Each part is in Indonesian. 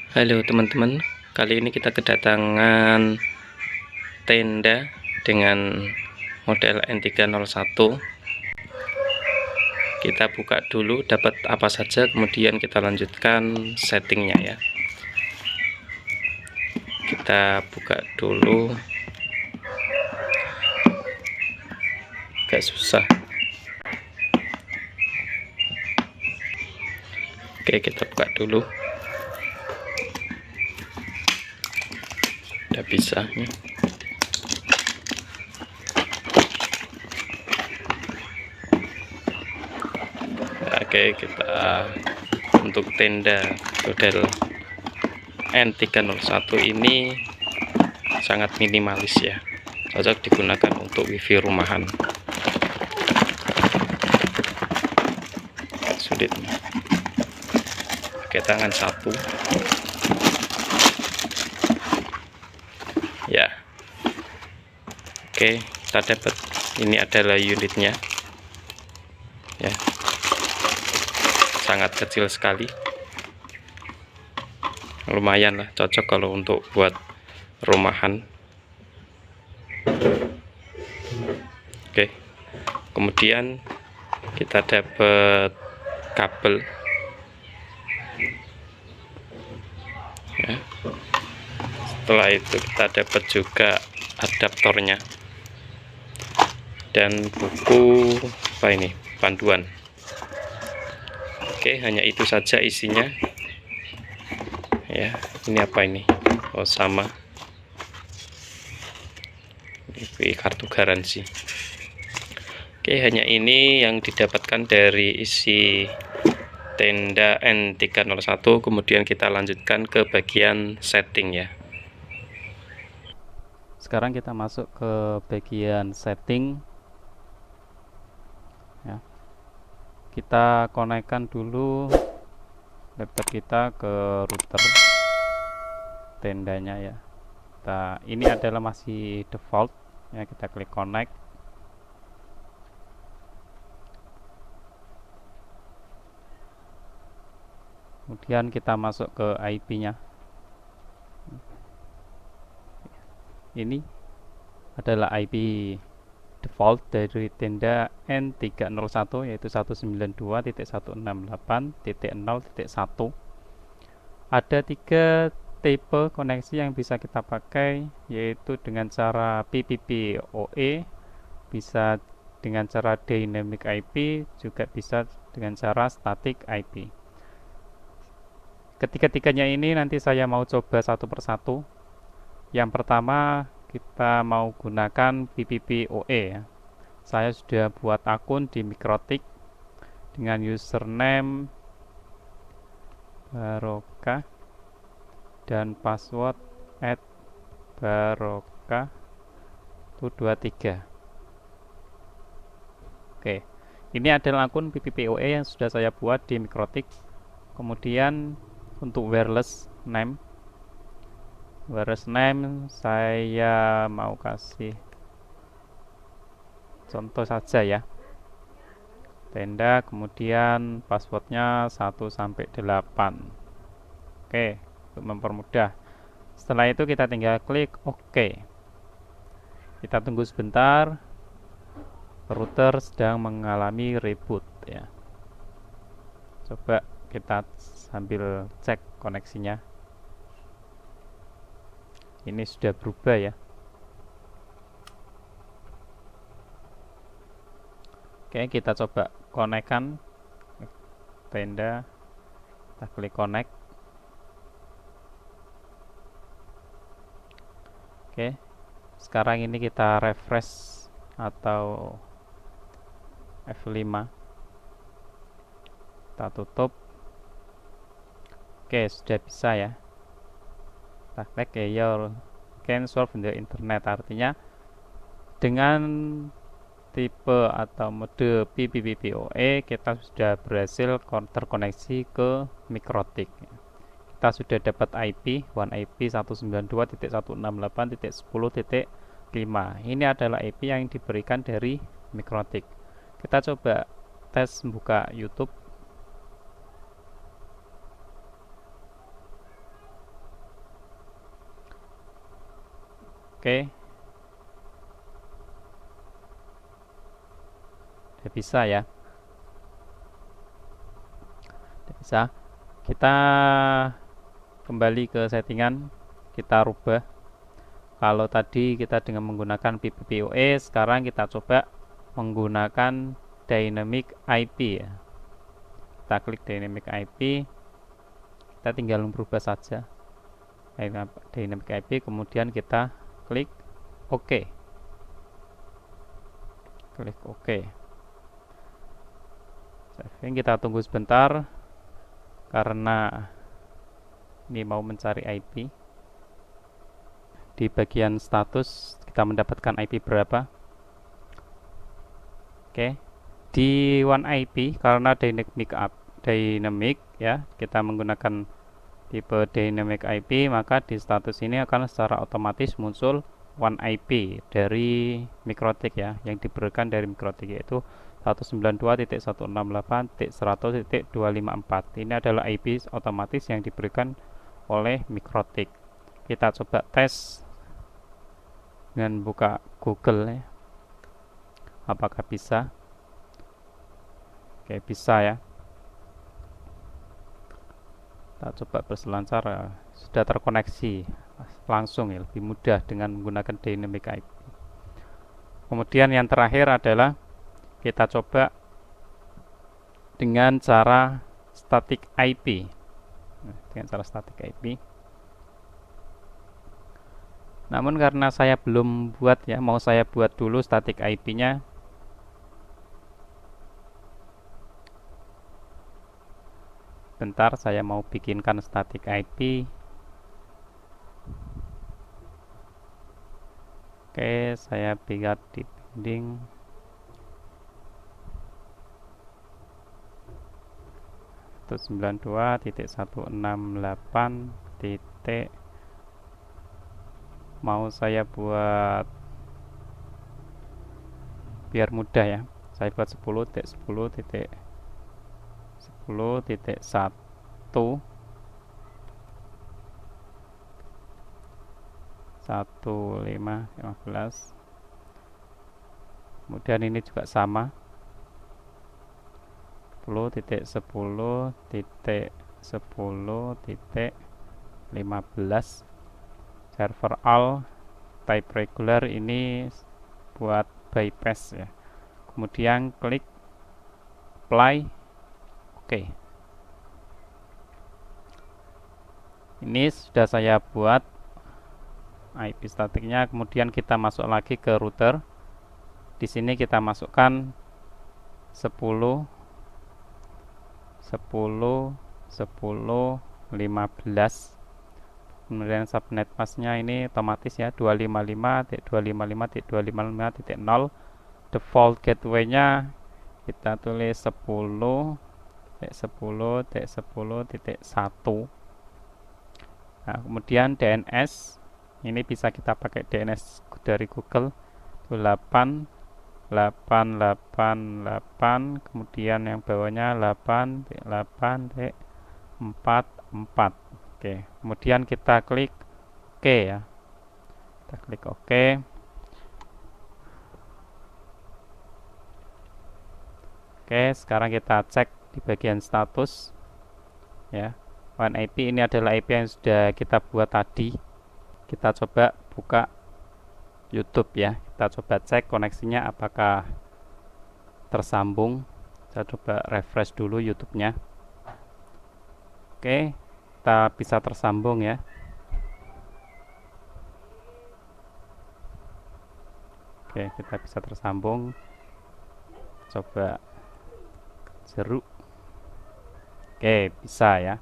Halo teman-teman, kali ini kita kedatangan tenda dengan model N301. Kita buka dulu dapat apa saja, kemudian kita lanjutkan settingnya ya. Kita buka dulu, agak susah. Oke, kita buka dulu. Udah bisa nih. Oke, kita untuk tenda model N301 ini sangat minimalis ya, cocok digunakan untuk wifi rumahan. Sulit nih, pakai tangan satu ya. Oke, kita dapat ini adalah unitnya ya, sangat kecil sekali, lumayan lah, cocok kalau untuk buat rumahan. Oke, kemudian kita dapat kabel ya. Setelah itu kita dapat juga adaptornya dan buku apa ini, panduan. Oke, hanya itu saja isinya ya. Ini apa ini? Oh, sama ini kartu garansi. Oke, hanya ini yang didapatkan dari isi tenda N301. Kemudian kita lanjutkan ke bagian setting ya. Sekarang kita masuk ke bagian setting ya. Kita konekkan dulu laptop kita ke router tendanya ya. Ini adalah masih default ya, kita klik connect. Kemudian kita masuk ke IP-nya. Ini adalah IP default dari tenda N301, yaitu 192.168.0.1. Ada 3 tipe koneksi yang bisa kita pakai, yaitu dengan cara PPPoE, bisa dengan cara dynamic IP, juga bisa dengan cara static IP. Ketiga-tiganya ini nanti saya mau coba satu persatu. Yang pertama, kita mau gunakan PPPoE ya. Saya sudah buat akun di Mikrotik dengan username Barokah dan password @barokah123. Oke, ini adalah akun PPPoE yang sudah saya buat di Mikrotik. Kemudian untuk wireless name saya mau kasih contoh saja ya, tenda, kemudian passwordnya 1-8. Oke, untuk mempermudah. Setelah itu kita tinggal klik OK. Kita tunggu sebentar, router sedang mengalami reboot ya. Coba kita sambil cek koneksinya. Ini sudah berubah ya. Oke, kita coba konekkan tenda. Kita klik connect. Oke, sekarang ini kita refresh atau F5. Kita tutup. Oke, sudah bisa ya. Kita klik your can surf the internet, artinya dengan tipe atau mode PPPoE kita sudah berhasil terkoneksi ke Mikrotik. Kita sudah dapat IP IP 192.168.10.5. Ini adalah IP yang diberikan dari Mikrotik. Kita coba tes buka YouTube. Oke, udah bisa ya. Udah bisa. Kita kembali ke settingan, kita rubah. Kalau tadi kita dengan menggunakan PPPoE, sekarang kita coba menggunakan Dynamic IP ya. Kita klik Dynamic IP, kita tinggal berubah saja Dynamic IP, kemudian kita klik OK. Klik OK. Saving, kita tunggu sebentar karena ini mau mencari IP. Di bagian status kita mendapatkan IP berapa. Oke, di OneIP karena dynamic ya, kita menggunakan tipe dynamic IP, maka di status ini akan secara otomatis muncul OneIP dari MikroTik ya, yang diberikan dari MikroTik, yaitu 192.168.100.254. Ini adalah IP otomatis yang diberikan oleh MikroTik. Kita coba tes dengan buka Google ya, apakah bisa. Oke, bisa ya. Kita coba berselancar, sudah terkoneksi langsung ya, lebih mudah dengan menggunakan Dynamic IP. Kemudian yang terakhir adalah kita coba dengan cara static IP. Dengan cara static IP. Namun karena saya belum buat ya, mau saya buat dulu static IP-nya. Bentar, saya mau bikinkan static IP. Oke, saya buat di binding 192.168. Mau saya buat biar mudah ya, saya buat 10.10.10.1 15. Kemudian ini juga sama, 10.10.10.15. server all type regular, ini buat bypass ya. Kemudian klik apply. Oke, ini sudah saya buat IP statiknya. Kemudian kita masuk lagi ke router. Di sini kita masukkan 10 10 10 15. Kemudian subnet masknya ini otomatis ya, 255.255.255.0. Default gateway-nya kita tulis 10.10.10.1. Nah, kemudian DNS ini bisa kita pakai DNS dari Google, 8.8.8. kemudian yang bawahnya 8.8.44. Oke, kemudian kita klik OK ya. Kita klik OK. Oke, sekarang kita cek di bagian status ya. OneIP ini adalah IP yang sudah kita buat tadi. Kita coba buka YouTube ya. Kita coba cek koneksinya apakah tersambung. Saya coba refresh dulu YouTube-nya. Oke, kita bisa tersambung ya. Oke, kita bisa tersambung. Coba seru. Oke, bisa ya.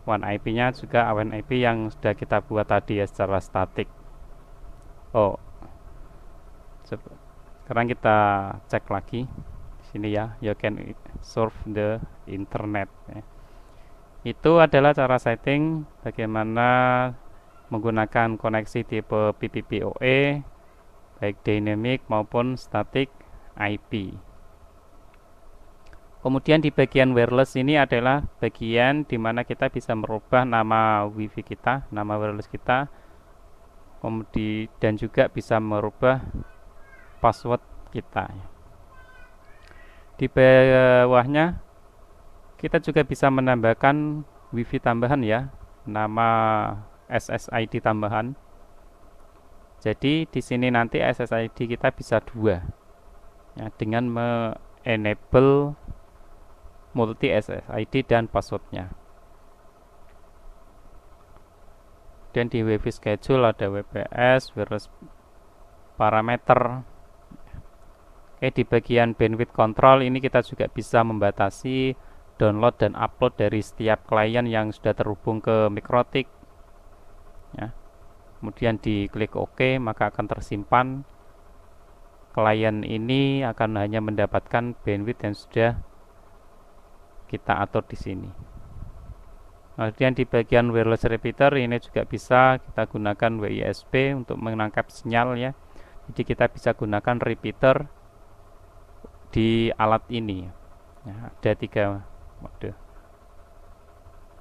OneIP-nya juga OneIP yang sudah kita buat tadi ya, secara statik. Oh, sekarang kita cek lagi di sini ya. You can surf the internet ya. Itu adalah cara setting bagaimana menggunakan koneksi tipe PPPoE, baik dynamic maupun static IP. Kemudian di bagian wireless ini adalah bagian di mana kita bisa merubah nama WiFi kita, nama wireless kita, kemudian dan juga bisa merubah password kita. Di bawahnya kita juga bisa menambahkan WiFi tambahan ya, nama SSID tambahan. Jadi di sini nanti SSID kita bisa 2 ya, dengan enable multi SSID dan passwordnya. Dan di WiFi schedule ada WPS, wireless parameter. Oke, di bagian bandwidth control ini kita juga bisa membatasi download dan upload dari setiap klien yang sudah terhubung ke Mikrotik ya. Kemudian diklik OK, maka akan tersimpan. Klien ini akan hanya mendapatkan bandwidth yang sudah kita atur di sini. Kemudian di bagian wireless repeater ini juga bisa kita gunakan WISP untuk menangkap sinyal ya. Jadi kita bisa gunakan repeater di alat ini ya, ada 3 mode.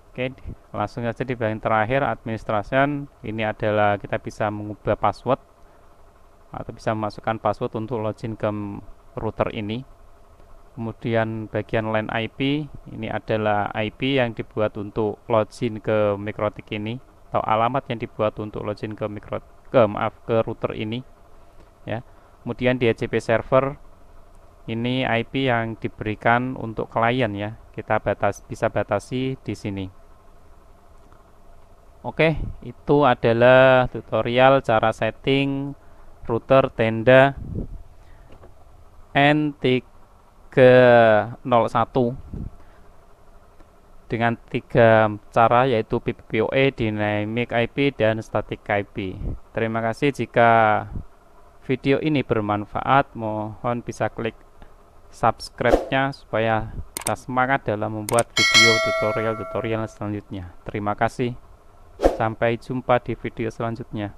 Oke, langsung saja di bagian terakhir administration. Ini adalah kita bisa mengubah password atau bisa memasukkan password untuk login ke router ini. Kemudian bagian LAN IP ini adalah IP yang dibuat untuk login ke Mikrotik ini, atau alamat yang dibuat untuk login ke router ini ya. Kemudian DHCP server ini IP yang diberikan untuk klien ya. Kita bisa batasi di sini. Oke, itu adalah tutorial cara setting router tenda N301 dengan 3 cara, yaitu PPPoE, Dynamic IP, dan Static IP. Terima kasih. Jika video ini bermanfaat, mohon bisa klik subscribe-nya supaya kita semangat dalam membuat video tutorial-tutorial selanjutnya. Terima kasih. Sampai jumpa di video selanjutnya.